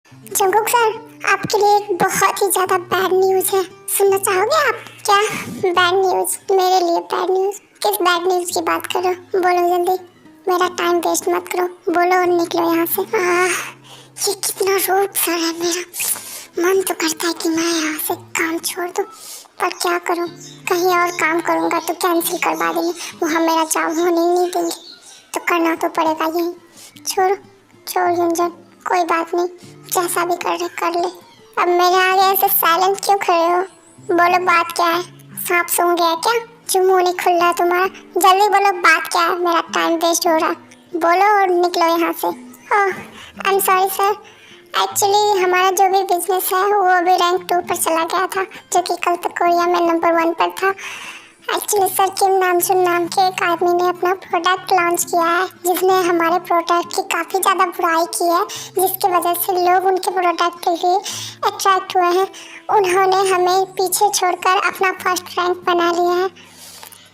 Jungkook sir, आपके लिए एक बहुत ही ज़्यादा बैड न्यूज़ है। सुनना चाहोगे आप? क्या बैड न्यूज़? मेरे लिए बैड न्यूज़? किस बैड न्यूज़ की बात कर रहे हो? बोलो जल्दी, मेरा टाइम वेस्ट मत करो। बोलो और निकलो यहाँ से। ये कितना रूड सर है मेरा। मन तो करता है कि मैं यहाँ से काम छोड़ दूँ, पर क्या करूँ? कहीं और काम करूँगा तो कैंसिल करवा देंगे, वहाँ मेरा जॉब होने ही नहीं देंगे, तो करना तो पड़ेगा यही। छोड़ो छोड़ झंझट, कोई बात नहीं, जैसा भी कर ले। अब मेरे आगे ऐसे साइलेंट क्यों खड़े हो? बोलो बात क्या है? सांप सूंघ गया क्या जो मुंह नहीं खुल रहा तुम्हारा? जल्दी बोलो बात क्या है, मेरा टाइम वेस्ट हो रहा है। बोलो और निकलो यहाँ से। Oh I am sorry sir, actually हमारा जो भी बिजनेस है वो अभी रैंक 2 पर चला गया था, जो कि कल तक कोरिया में नंबर 1 पर था। एक्चुअली सर किम नामचुन नाम के एक आदमी ने अपना प्रोडक्ट लॉन्च किया है, जिसने हमारे प्रोडक्ट की काफ़ी ज़्यादा बुराई की है, जिसकी वजह से लोग उनके प्रोडक्ट के लिए अट्रैक्ट हुए हैं। उन्होंने हमें पीछे छोड़कर अपना फर्स्ट रैंक बना लिया है।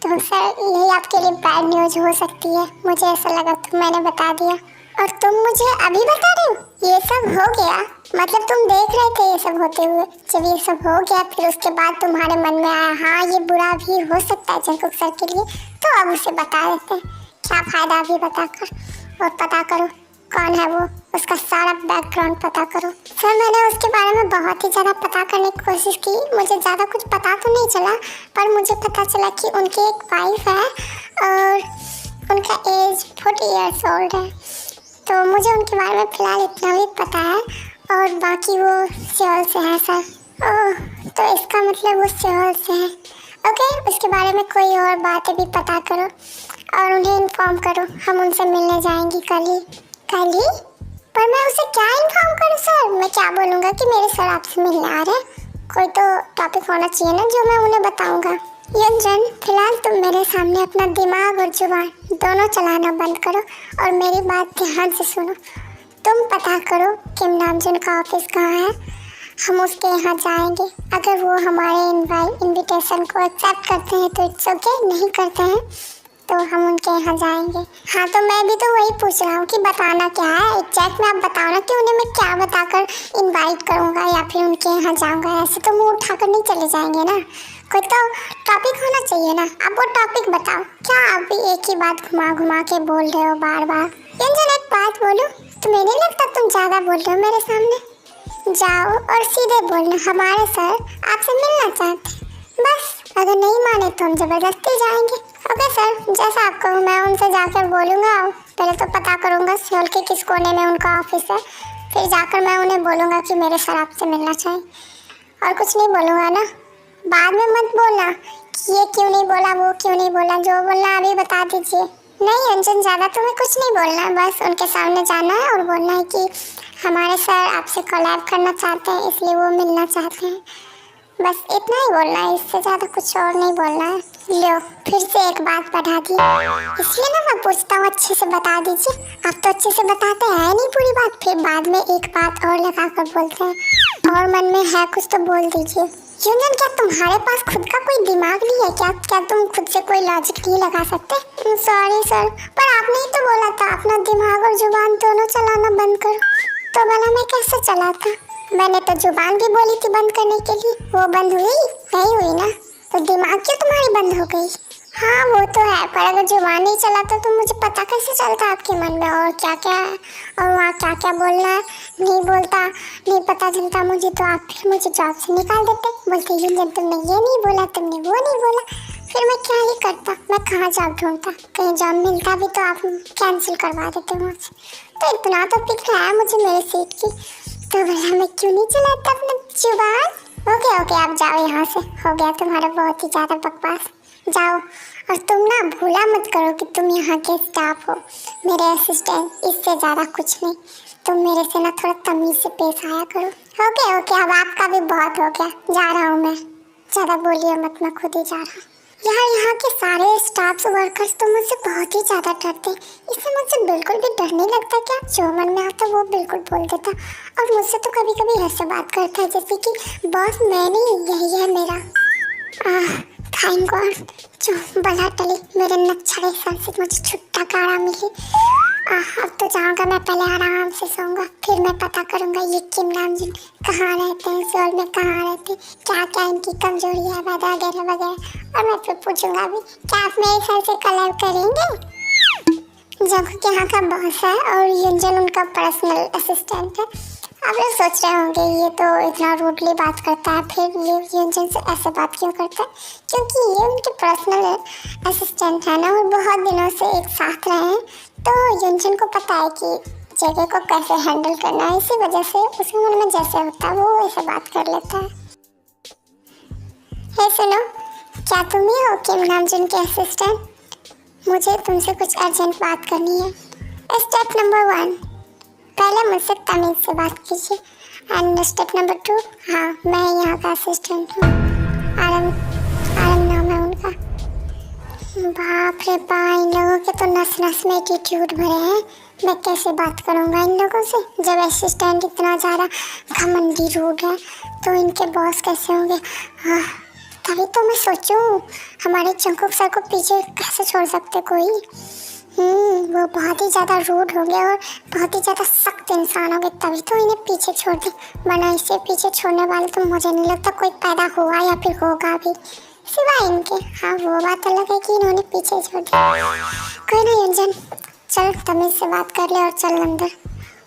तो सर यही आपके लिए बैड न्यूज़ हो सकती है, मुझे ऐसा लगा तो मैंने बता दिया। और तुम मुझे अभी बता रहे हो ये सब हो गया? मतलब तुम देख रहे थे ये सब होते हुए? जब ये सब हो गया फिर उसके बाद तुम्हारे मन में आया हाँ ये बुरा भी हो सकता है जंगकुक सर के लिए, तो अब उसे बता देते हैं। क्या फ़ायदा अभी बताकर? और पता करो कौन है वो, उसका सारा बैकग्राउंड पता करो। सर मैंने उसके बारे में बहुत ही ज़्यादा पता करने की कोशिश की, मुझे ज़्यादा कुछ पता तो नहीं चला, पर मुझे पता चला कि उनकी एक वाइफ है और उनका एज 40 ईयर्स ओल्ड है। तो मुझे उनके बारे में फ़िलहाल इतना भी पता है, और बाकी वो सियोल से है सर। ओह तो इसका मतलब वो सियोल से है। ओके, उसके बारे में कोई और बातें भी पता करो और उन्हें इन्फॉर्म करो, हम उनसे मिलने जाएंगी कल ही। कल ही? पर मैं उसे क्या इन्फॉर्म करूँ सर? मैं क्या बोलूँगा कि मेरे सर आपसे मिलने आ रहे हैं? कोई तो टॉपिक होना चाहिए ना जो मैं उन्हें बताऊँगा। यंजन फिलहाल तुम मेरे सामने अपना दिमाग और जुबान दोनों चलाना बंद करो और मेरी बात ध्यान से सुनो। तुम पता करो किम नामजुन का ऑफिस कहाँ है, हम उसके यहाँ जाएंगे। अगर वो हमारे इनविटेशन को एक्सेप्ट करते हैं तो इट्स ओके, नहीं करते हैं तो हम उनके यहाँ जाएंगे। हाँ तो मैं भी तो वही पूछ रहा हूँ कि बताना क्या है एग्जैक्ट में, आप बताओ ना कि उन्हें मैं क्या बताकर इनवाइट करूँगा या फिर उनके यहाँ जाऊँगा। ऐसे तो मुँह उठाकर नहीं चले जाएंगे ना, कोई तो टॉपिक होना चाहिए ना। आप वो टॉपिक बताओ। क्या आप भी एक ही बात घुमा घुमा के बोल रहे हो बार बार? यंजन एक बात बोलो, तुम्हें नहीं लगता तुम ज़्यादा बोल रहे हो मेरे सामने? जाओ और सीधे बोलना हमारे सर आपसे मिलना चाहते हैं, बस। अगर नहीं माने तो हम ज़बरदस्ती जाएंगे। ओके सर, जैसा आप कहो मैं उनसे जाकर बोलूँगा। पहले तो पता करूँगा सियोल के किस कोने में उनका ऑफिस है, फिर जाकर मैं उन्हें बोलूँगा कि मेरे सर आपसे मिलना चाहें। और कुछ नहीं बोलूँगा ना? बाद में मत बोलना कि ये क्यों नहीं बोला, वो क्यों नहीं बोला। जो बोलना अभी बता दीजिए। नहीं अंजन, ज़्यादा तुम्हें कुछ नहीं बोलना है, बस उनके सामने जाना है और बोलना है कि हमारे सर आपसे कोलैब करना चाहते हैं, इसलिए वो मिलना चाहते हैं। बस इतना ही बोलना है, इससे ज़्यादा कुछ और नहीं बोलना है। लो फिर से एक बात बढ़ा दी, इसलिए ना मैं पूछता हूँ अच्छे से बता दीजिए। आप तो अच्छे से बताते हैं नहीं पूरी बात, फिर बाद में एक बात और लगा कर बोलते हैं। और मन में है कुछ तो बोल दीजिए। यूनियन, क्या तुम्हारे पास खुद का कोई दिमाग नहीं है क्या? क्या तुम खुद से कोई लॉजिक नहीं लगा सकते? सॉरी सर, पर आपने ही तो बोला था अपना दिमाग और जुबान दोनों चलाना बंद करो। तो भला मैं कैसे चलाता? मैंने तो जुबान भी बोली थी बंद करने के लिए, वो बंद हुई नहीं हुई ना? तो दिमाग क्यों तुम्हारी बंद हो गई? हाँ वो तो है, पर अगर जुबान नहीं चलाता तो मुझे पता कैसे चलता आपके मन में और क्या क्या है और वहाँ क्या क्या बोलना है। नहीं बोलता, नहीं पता चलता मुझे, तो आप फिर मुझे जॉब से निकाल देते। बोलते यूनियन तुमने ये नहीं बोला, तुमने वो नहीं बोला। फिर मैं क्या ही करता, मैं कहाँ जॉब ढूंढता? कहीं जॉब मिलता भी तो आप कैंसिल करवा देते मुझसे। तो इतना तो फिक्र है मुझे मेरे सीट की, तो भला मैं क्यों नहीं चलाता अपना जुबान? ओके ओके, आप जाओ यहाँ से, हो गया तुम्हारा बहुत ही ज़्यादा बकवास। जाओ, और तुम ना भूला मत करो कि तुम यहाँ के स्टाफ हो, मेरे असिस्टेंट, इससे ज़्यादा कुछ नहीं। तुम मेरे से ना थोड़ा तमीज़ से पेश आया करो। ओके ओके, अब आपका भी बहुत हो गया, जा रहा हूँ मैं। ज़्यादा बोलिए मत, मैं खुद ही जा रहा हूँ। यहाँ के सारे स्टाफ्स वर्कर्स तो मुझसे बहुत ही ज़्यादा डरते हैं, इससे मुझसे बिल्कुल भी डर नहीं लगता। क्या जो मन में आता वो बिल्कुल बोल देता, और मुझसे तो कभी कभी ऐसे बात करता है जैसे कि बॉस मैं नहीं, यही है मेरा। थैंक गॉड, जो बला टली, मेरे नच्छड़े सर से मुझे छुट्टा काड़ा मिली। अब तो जाऊंगा, मैं पहले आराम से सोऊंगा, फिर मैं पता करूंगा ये किम नामजुन कहाँ रहते हैं, सोल में कहाँ रहते हैं, क्या क्या इनकी कमजोरी है वगैरह वगैरह। और मैं फिर पूछूंगा भी, क्या आप मेरे साथ से कलर करेंगे? जंकुक यहाँ का बॉस है और युनजन उनका पर्सनल असिस्टेंट है। आप लोग सोच रहे होंगे ये तो इतना रूडली बात करता है, फिर ये युनजन से ऐसे बात क्यों करता है? क्योंकि ये उनके पर्सनल असिस्टेंट है ना, और बहुत दिनों से एक साथ रहे हैं, तो युनजन को पता है कि जगह को कैसे हैंडल करना है। इसी वजह से उसके मन में जैसे होता है वो वैसे बात कर लेता है। हे सुनो, क्या तुम ही हो किम नामजुन के असिस्टेंट? मुझे तुमसे कुछ अर्जेंट बात करनी है। स्टेप नंबर 1, पहले मुझसे तमीज़ से बात कीजिए। एंड स्टेप नंबर 2, हाँ मैं यहाँ का असिस्टेंट हूँ, आरम नाम है उनका। बाप रे बा, इन लोगों के तो नस नस में एटीट्यूड भरे हैं। मैं कैसे बात करूँगा इन लोगों से? जब असिस्टेंट इतना ज़्यादा घमंडी रूड है तो इनके बॉस कैसे होंगे? तभी तो मैं सोचूं हमारे जंकुक सर को पीछे कैसे छोड़ सकते कोई। वो बहुत ही ज़्यादा रूड हो गए और बहुत ही ज़्यादा सख्त इंसान हो गए, तभी तो इन्हें पीछे छोड़ दे। वरना इसे पीछे छोड़ने वाले तो मुझे नहीं लगता कोई पैदा हुआ या फिर होगा भी, सिवाय इनके। हाँ वो बात अलग है कि इन्होंने पीछे छोड़ दिया। कोई ना युनजन, चल तमीज़ से बात कर ले और चल अंदर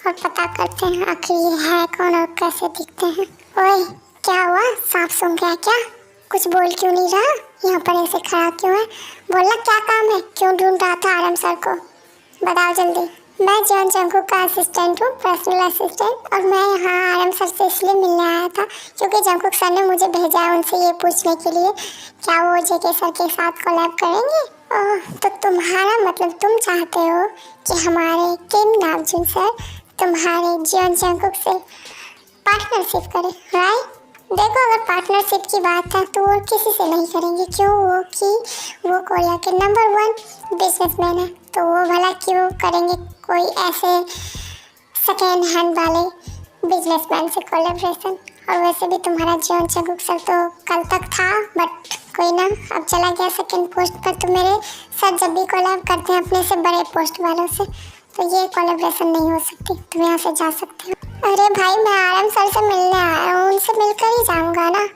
और पता करते हैं आखिर ये है कौन और कैसे दिखते हैं। ओए क्या हुआ, सांप सूंघ गया क्या? कुछ बोल क्यों नहीं रहा? यहाँ पर ऐसे खड़ा क्यों है? बोलना क्या काम है? क्यों ढूंढ रहा था आरम सर को? बताओ जल्दी। मैं जॉन जंकुक का असिस्टेंट हूँ, पर्सनल असिस्टेंट, और मैं यहाँ आरम सर से इसलिए मिलने आया था क्योंकि जंकुक सर ने मुझे भेजा है उनसे ये पूछने के लिए क्या वो जेके सर के साथ कोलैब करेंगे। तो तुम्हारा मतलब तुम चाहते हो कि हमारे किम नामजुन सर तुम्हारे जॉन जंकुक से पार्टनरशिप करें, राइट? देखो अगर पार्टनरशिप की बात है तो वो किसी से नहीं करेंगे। क्यों? वो कोरिया के नंबर 1 बिजनेसमैन है, तो वो भला क्यों करेंगे कोई ऐसे सेकेंड हैंड वाले बिजनेसमैन से कोलैबोरेशन? और वैसे भी तुम्हारा जॉन जंकुक सर तो कल तक था, बट कोई ना, अब चला गया सेकेंड पोस्ट पर। तो मेरे सर जब भी कोलैब करते हैं अपने से बड़े पोस्ट वालों से, तो ये कोलैबोरेशन नहीं हो सकती। तुम यहाँ से जा सकते हो। अरे भाई मैं आरम सर से मिलने आया हूँ, उनसे मिलकर ही जाऊँगा ना।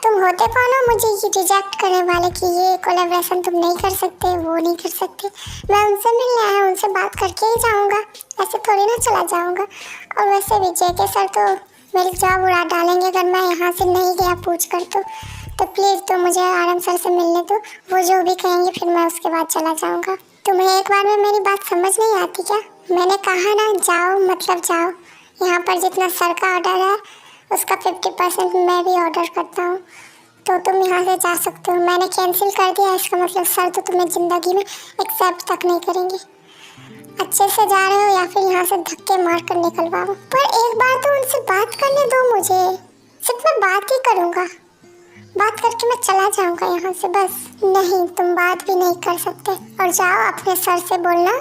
तुम होते कौन हो मुझे ये रिजेक्ट करने वाले कि ये कोलैबोरेशन तुम नहीं कर सकते, वो नहीं कर सकते? मैं उनसे मिलने आया हूँ, उनसे बात करके ही जाऊँगा, ऐसे थोड़ी ना चला जाऊँगा। और वैसे भी जेके सर तो मेरी जॉब उड़ा डालेंगे अगर मैं यहाँ से नहीं गया पूछ कर। तो प्लीज़ तो मुझे आरम सर से मिलने दो, वो जो भी कहेंगे फिर मैं उसके बाद चला जाऊँगा। तुम्हें एक बार में मेरी बात समझ नहीं आती क्या? मैंने कहा ना जाओ मतलब जाओ। यहाँ पर जितना सर का ऑर्डर है उसका 50% मैं भी ऑर्डर करता हूँ, तो तुम यहाँ से जा सकते हो। मैंने कैंसिल कर दिया, इसका मतलब सर तो तुम्हें ज़िंदगी में एक्सेप्ट तक नहीं करेंगे। अच्छे से जा रहे हो या फिर यहाँ से धक्के मार कर निकलवाओ। पर एक बार तो उनसे बात करने दो मुझे, सिर्फ मैं बात ही करूँगा, बात करके मैं चला जाऊँगा यहाँ से बस। नहीं, तुम बात भी नहीं कर सकते। और जाओ अपने सर से बोलना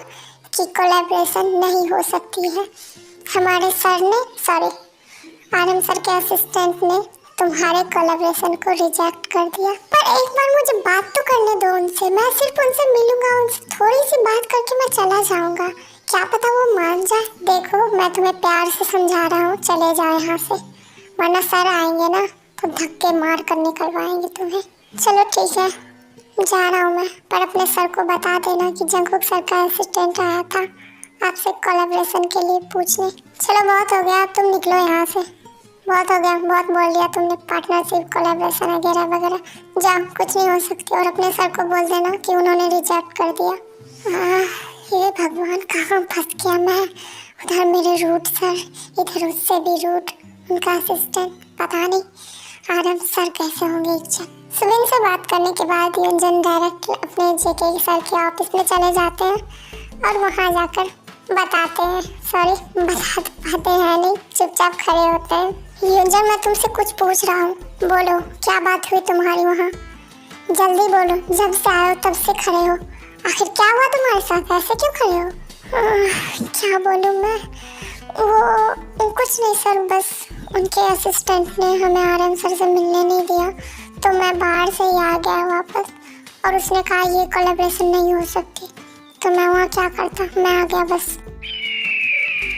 कि कोलैबोरेशन नहीं हो सकती है। हमारे सर ने, सॉरी आरम सर के असिस्टेंट ने तुम्हारे कोलैबोरेशन को रिजेक्ट कर दिया। पर एक बार मुझे बात तो करने दो उनसे, मैं सिर्फ उनसे मिलूंगा, उनसे थोड़ी सी बात करके मैं चला जाऊंगा। क्या पता वो मान जाए। देखो मैं तुम्हें प्यार से समझा रहा हूँ, चले जाओ यहाँ से, वरना सर आएंगे ना तो धक्के मार कर निकलवाएंगे तुम्हें। चलो ठीक है, जा रहा हूँ मैं, पर अपने सर को बता देना कि जंकुक सर का असिस्टेंट आया था आपसे कोलैबोरेशन के लिए पूछने। चलो बहुत हो गया, अब तुम निकलो यहाँ से, बहुत हो गया, बहुत बोल दिया तुमने, पार्टनरशिप कोलैबोरेशन वगैरह वगैरह। जाओ, कुछ नहीं हो सकती। और अपने सर को बोल देना कि उन्होंने रिजेक्ट कर दिया। ये भगवान कहाँ फंस गया मैं। उधर मेरे रूट सर, इधर उससे भी रूट उनका असिस्टेंट। पता नहीं आरम सर कैसे होंगे एग्जैक्ट। सुबिन से बात करने के बाद युनजन डायरेक्ट अपने जेके सर के ऑफिस में चले जाते हैं और वहाँ जाकर बताते हैं, सॉरी बता पाते हैं नहीं, चुपचाप खड़े होते हैं। युनजन मैं तुमसे कुछ पूछ रहा हूँ, बोलो क्या बात हुई तुम्हारी वहाँ? जल्दी बोलो, जब से आए हो तब से खड़े हो, आखिर क्या हुआ तुम्हारे साथ, ऐसे क्यों खड़े हो? क्या बोलूँ मैं? वो कुछ नहीं सर, बस उनके असिस्टेंट ने हमें आरएम सर से मिलने नहीं दिया, तो मैं बाहर से ही आ गया वापस, और उसने कहा ये कोलैबोरेशन नहीं हो सकती, तो मैं वहाँ क्या करता, मैं आ गया बस।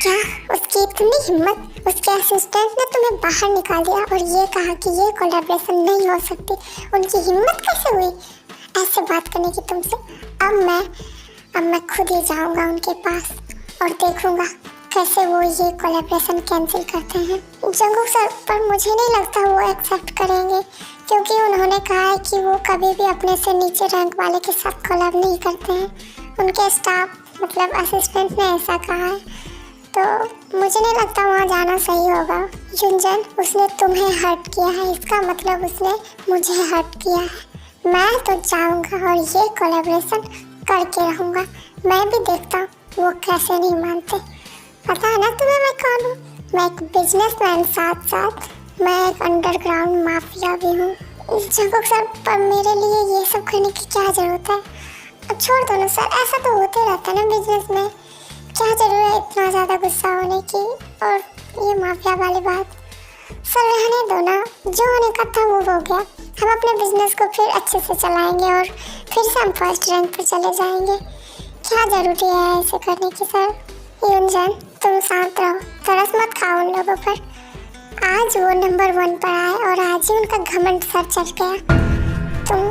क्या उसकी इतनी हिम्मत, उसके असिस्टेंट ने तुम्हें बाहर निकाल दिया और ये कहा कि ये कोलैबोरेशन नहीं हो सकती। उनकी हिम्मत कैसे हुई ऐसे बात करने की तुमसे? अब मैं खुद ही जाऊंगा उनके पास और देखूंगा कैसे वो ये कोलैबोरेशन कैंसिल करते हैं। जंगकुक सर, पर मुझे नहीं लगता वो एक्सेप्ट करेंगे, क्योंकि उन्होंने कहा है कि वो कभी भी अपने से नीचे रैंक वाले के साथ कोलैब नहीं करते हैं। उनके स्टाफ मतलब असिस्टेंट ने ऐसा कहा है, तो मुझे नहीं लगता वहाँ जाना सही होगा। युनजन, उसने तुम्हें हर्ट किया है, इसका मतलब उसने मुझे हर्ट किया है। मैं तो जाऊँगा और ये कोलैबोरेशन करके रहूँगा। मैं भी देखता हूँ वो कैसे नहीं मानते। पता है ना तुम्हें मैं कौन हूँ? मैं एक बिजनेसमैन, साथ साथ मैं एक अंडरग्राउंड माफिया भी हूँ। जंगकुक सर, पर मेरे लिए ये सब करने की क्या जरूरत है? अब छोड़ दो ना सर, ऐसा तो होते रहता है ना बिजनेस में। क्या जरूरत है इतना ज़्यादा गुस्सा होने की? और ये माफिया वाली बात सर रहने दो ना, जो होने का था वो हो गया। हम अपने बिजनेस को फिर अच्छे से चलाएंगे और फिर से हम फर्स्ट रैंक पर चले जाएंगे। क्या ज़रूरी है ऐसे करने की सर? युनजन, तुम शांत रहो, तरस मत खाओ उन लोगों पर। आज वो नंबर 1 पर आए और आज ही उनका घमंड सर चढ़ गया। तुम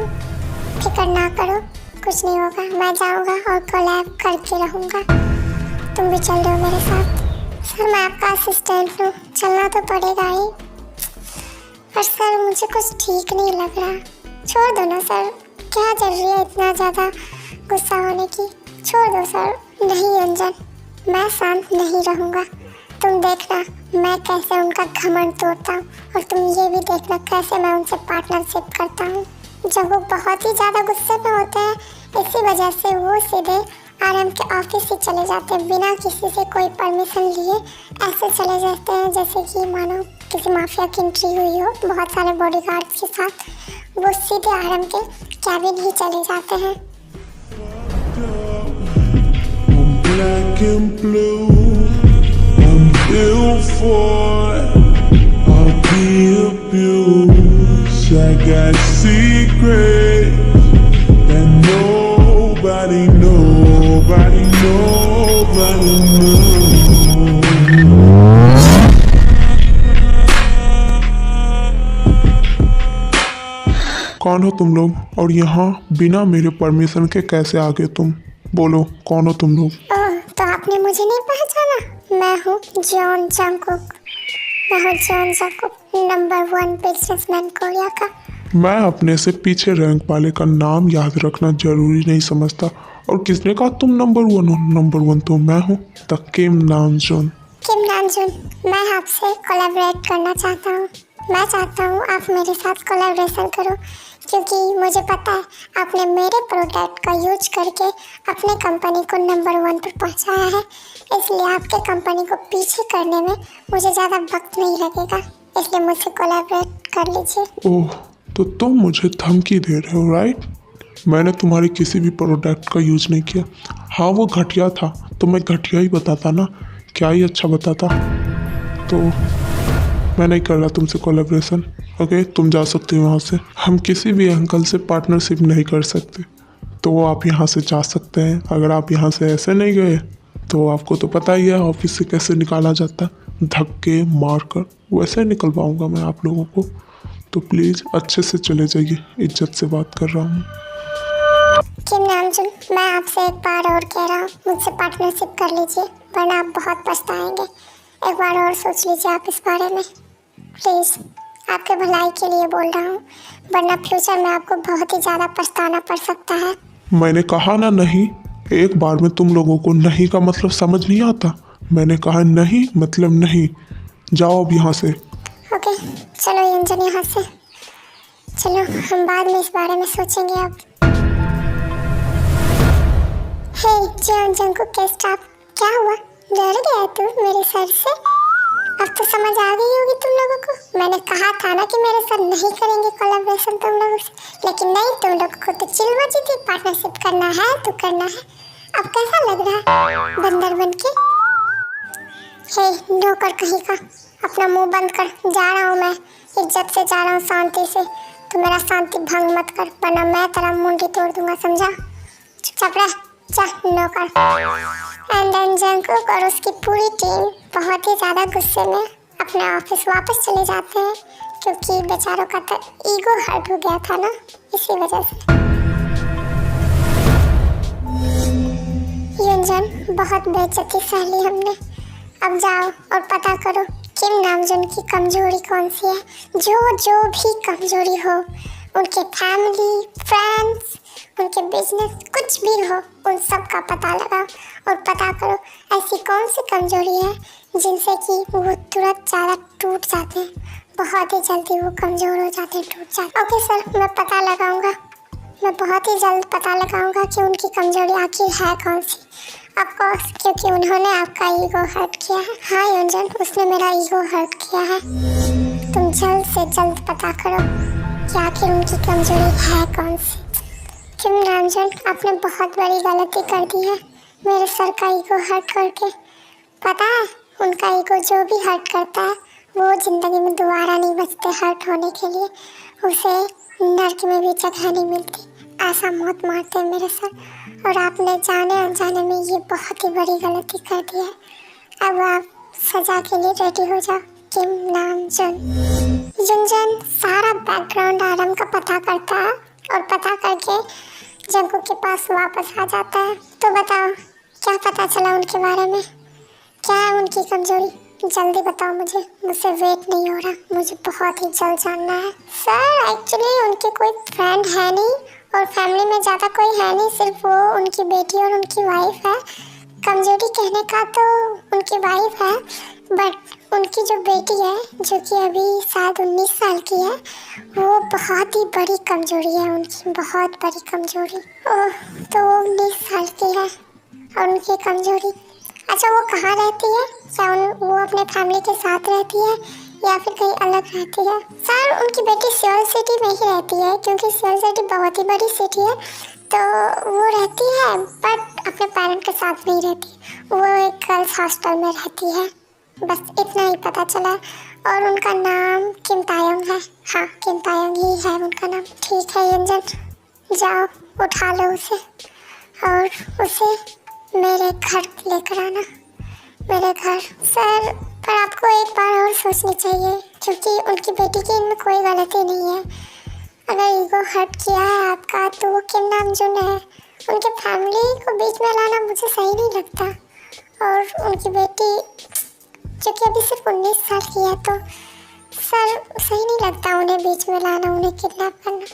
फिक्र ना करो, कुछ नहीं होगा। मैं जाऊंगा और कोलैब करके रहूंगा। तुम भी चल रहे हो मेरे साथ? सर मैं आपका असिस्टेंट हूँ, चलना तो पड़ेगा ही। पर सर मुझे कुछ ठीक नहीं लग रहा। छोड़ दो ना सर, क्या जरूरी है इतना ज़्यादा गुस्सा होने की? छोड़ दो सर। नहीं युनजन, मैं शांत नहीं रहूँगा। तुम देखना मैं कैसे उनका घमंड तोड़ता हूँ और तुम ये भी देखना कैसे मैं उनसे पार्टनरशिप करता हूँ। जब वो बहुत ही ज़्यादा गुस्से में होते हैं, इसी वजह से वो सीधे आरएम के ऑफिस ही चले जाते हैं, बिना किसी से कोई परमिशन लिए ऐसे चले जाते हैं जैसे कि मानो किसी माफिया की एंट्री हुई हो बहुत सारे बॉडीगार्ड्स के साथ। वो सीधे आरएम के कैबिन ही चले जाते हैं। Black and blue, I'm built for it. I'll be abused. I got secrets that nobody knows. कौन हो तुम लोग? और यहाँ बिना मेरे परमिशन के कैसे आ गए तुम? बोलो, कौन हो तुम लोग? तो आपने मुझे नहीं पहचाना? मैं हूँ जॉन जंगकुक। मैं हूँ John Jungkook, number 1 businessman Korea का। मैं अपने से पीछे रैंक वाले का नाम याद रखना जरूरी नहीं समझता। और किसने कहा तुम नंबर 1 हो? नंबर 1 तो मैं हूँ, the Kim Namjoon. Kim Namjoon, मैं आपसे कोलैबोरेट करना चाहता हूँ। मैं चाहता हूँ आप मेरे साथ कोलैबोरेशन करो, क्योंकि मुझे पता है आपने मेरे प्रोडक्ट का यूज करके अपने कंपनी को नंबर 1 पर पहुँचाया है। इसलिए आपके कंपनी को पीछे करने में मुझे ज़्यादा वक्त नहीं लगेगा, इसलिए मुझसे कोलैबोरेट कर लीजिए। ओह, तो तुम मुझे धमकी दे रहे हो, राइट? मैंने तुम्हारे किसी भी प्रोडक्ट का यूज नहीं किया। हाँ, वो घटिया था तो मैं घटिया ही बताता ना, क्या ही अच्छा बताता। तो मैं नहीं कर रहा तुमसे कोलैबोरेशन। ओके, तुम जा सकते हो वहाँ से। हम किसी भी अंकल से पार्टनरशिप नहीं कर सकते, तो आप यहाँ से जा सकते हैं। अगर आप यहाँ से ऐसे नहीं गए तो आपको तो पता ही है ऑफिस से कैसे निकाला जाता है, धक्के मार कर। वैसे निकलवाऊँगा मैं आप लोगों को। तो प्लीज़ अच्छे से चले जाइए, इज्जत से बात कर रहा हूँ। किम नामजून, मैं आपसे एक बार और कह रहा हूँ, मुझसे पार्टनरशिप कर लीजिए, वरना आप बहुत पछताएंगे। एक बार और सोच लीजिए आप इस बारे में, प्लीज़। आपके भलाई के लिए बोल रहा हूँ, वरना फ्यूचर में आपको बहुत ही ज़्यादा पछताना पड़ सकता है। मैंने कहा ना नहीं। एक बार में तुम लोगों को नहीं का मतलब समझ नहीं आता। मैंने कहा नहीं मतलब नहीं। जाओ अब यहाँ से। ओके, चलो युनजन यहाँ से चलो, हम बाद में इस बारे में सोचेंगे अब। हे जॉन जंगकुक के स्टाफ, क्या हुआ? डर गया तू मेरे सर से? अब तो समझ आ गई होगी तुम लोगों को। मैंने कहा था ना कि मेरे साथ नहीं करेंगे कोलैबोरेशन तुम लोगों से, लेकिन नहीं, तुम लोगों को तो चिल मची थी, पार्टनरशिप करना है तो करना है। अब कैसा लग रहा है बंदर बन के? हे नौकर कहीं का, अपना मुंह बंद कर। जा रहा हूँ मैं, इज्जत से जा रहा हूँ, शांति से। तो मेरा शांति भंग मत कर, वरना मैं तेरा मुंडी तोड़ दूंगा, समझा? चुपचाप रह, जा नौकर। एंड देन जंगकुक और उसकी पूरी टीम बहुत ही ज़्यादा गुस्से में अपने ऑफिस वापस चले जाते हैं, क्योंकि बेचारों का तो ईगो हर्ट हो गया था ना, इसी वजह से। युनजन, बहुत बेइज्जती सह ली हमने। अब जाओ और पता करो किम नामजून की कमजोरी कौन सी है। जो भी कमजोरी हो, उनके फैमिली, फ्रेंड्स, उनके बिजनेस, कुछ भी हो, उन सब का पता लगाओ और पता करो ऐसी कौन सी कमजोरी है जिनसे कि वो तुरंत ज़्यादा टूट जाते हैं, बहुत ही जल्दी वो कमज़ोर हो जाते हैं, टूट जाते हैं। ओके सर, मैं पता लगाऊंगा, मैं बहुत ही जल्द पता लगाऊंगा कि उनकी कमजोरी आखिर है कौन सी। ऑफकोर्स, क्योंकि उन्होंने आपका ईगो हर्ट किया है। हाँ युनजन, उसने मेरा ईगो हर्ट किया है। तुम जल्द से जल्द पता करो कि आखिर उनकी कमजोरी है कौन सी। किम नामजून, आपने बहुत बड़ी गलती कर दी है मेरे सर का ईगो हर्ट करके। पता है, उनका ईगो जो भी हर्ट करता है वो ज़िंदगी में दोबारा नहीं बचते हर्ट होने के लिए, उसे नर्क में भी जगह नहीं मिलती, ऐसा मौत मारते हैं मेरे सर। और आपने जाने अनजाने में ये बहुत ही बड़ी गलती कर दी है। अब आप सज़ा के लिए रेडी हो जाओ। किम नामजून। युनजन सारा बैकग्राउंड आरम का पता करता है और पता करके जंगकुक के पास वापस आ जाता है। तो बताओ, क्या पता चला उनके बारे में? क्या है उनकी कमजोरी? जल्दी बताओ मुझे, मुझसे वेट नहीं हो रहा, मुझे बहुत ही जल्द जानना है। सर एक्चुअली उनके कोई फ्रेंड है नहीं और फैमिली में ज़्यादा कोई है नहीं, सिर्फ वो, उनकी बेटी और उनकी वाइफ है। कमजोरी कहने का तो उनकी वाइफ है, बट उनकी जो बेटी है, जो कि अभी शायद 19 साल की है, वो बहुत ही बड़ी कमजोरी है उनकी, बहुत बड़ी कमजोरी। ओह, तो वो 19 साल की है और उनकी कमजोरी। अच्छा, वो कहाँ रहती है? क्या वो अपने फैमिली के साथ रहती है या फिर कहीं अलग रहती है? सर उनकी बेटी सियोल सिटी में ही रहती है, क्योंकि सियोल सिटी बहुत ही बड़ी सिटी है, तो वो रहती है बट अपने पेरेंट के साथ नहीं रहती, वो एक गर्ल्स हॉस्टल में रहती है। बस इतना ही पता चला। और उनका नाम किम तायोंग है। हाँ, किम तायोंग ही है उनका नाम। ठीक है युनजन, जाओ उठा लो उसे और उसे मेरे घर लेकर आना, मेरे घर। सर पर आपको एक बार और सोचनी चाहिए, क्योंकि उनकी बेटी की इनमें कोई गलती नहीं है। अगर ईगो हर्ट किया है आपका तो वो किम नामजून है। उनके फैमिली को बीच में लाना मुझे सही नहीं लगता। और उनकी बेटी जो कि अभी सिर्फ 19 साल की है, तो सर सही नहीं लगता उन्हें बीच में लाना, उन्हें किडनैप करना।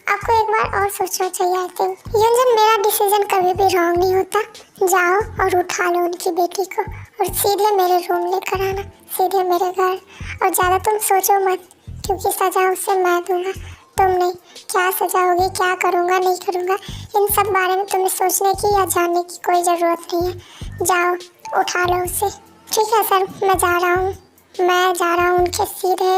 आपको एक बार और सोचना चाहिए। आई थिंक युनजन, मेरा डिसीजन कभी भी रॉन्ग नहीं होता। जाओ और उठा लो उनकी बेटी को और सीधे मेरे रूम लेकर आना, सीधे मेरे घर। और ज़्यादा तुम सोचो मत, क्योंकि सज़ा उससे मैं दूंगा, तुम नहीं। क्या सज़ा होगी, क्या करूँगा, नहीं करूँगा, इन सब बारे में तुम्हें सोचने की या जानने की कोई ज़रूरत नहीं है। जाओ उठा लो उसे। ठीक है सर, मैं जा रहा हूँ उनके सीधे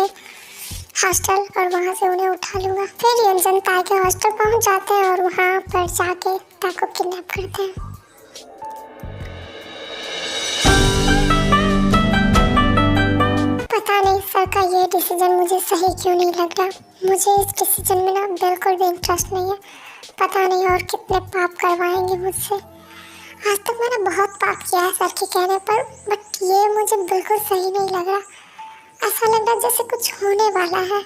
हॉस्टल और वहाँ से उन्हें उठा लूँगा। फिर युनजन ताई के हॉस्टल पहुँच जाते हैं और वहाँ पर जाके ताई को किडनैप करते हैं। पता नहीं सर का ये डिसीजन मुझे सही क्यों नहीं लग रहा। मुझे इस डिसीजन में ना बिल्कुल भी इंटरेस्ट नहीं है। पता नहीं और कितने पाप करवाएंगे मुझसे। आज तक मैंने बहुत पाप किया है सर के कहने पर, बट ये मुझे बिल्कुल सही नहीं लग रहा। ऐसा लग रहा जैसे कुछ होने वाला है।